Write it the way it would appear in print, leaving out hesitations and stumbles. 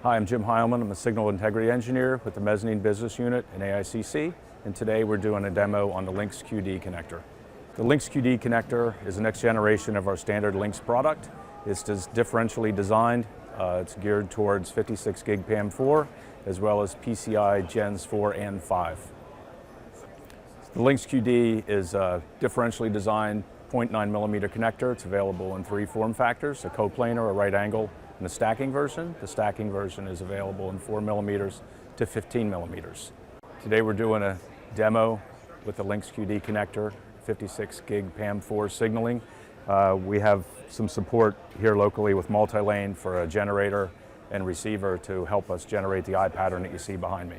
Hi, I'm Jim Heilman. I'm a Signal Integrity Engineer with the Mezzanine Business Unit in AICC, and today we're doing a demo on the Lynx QD Connector. The Lynx QD Connector is the next generation of our standard Lynx product. It's differentially designed. It's geared towards 56 gig PAM4 as well as PCI Gens 4 and 5. The Lynx QD is a differentially designed 0.9 millimeter connector. It's available in 3 form factors: a coplanar, a right angle, and a stacking version. The stacking version is available in 4 millimeters to 15 millimeters. Today we're doing a demo with the Lynx QD connector, 56 gig PAM4 signaling. We have some support here locally with multi-lane for a generator and receiver to help us generate the eye pattern that you see behind me.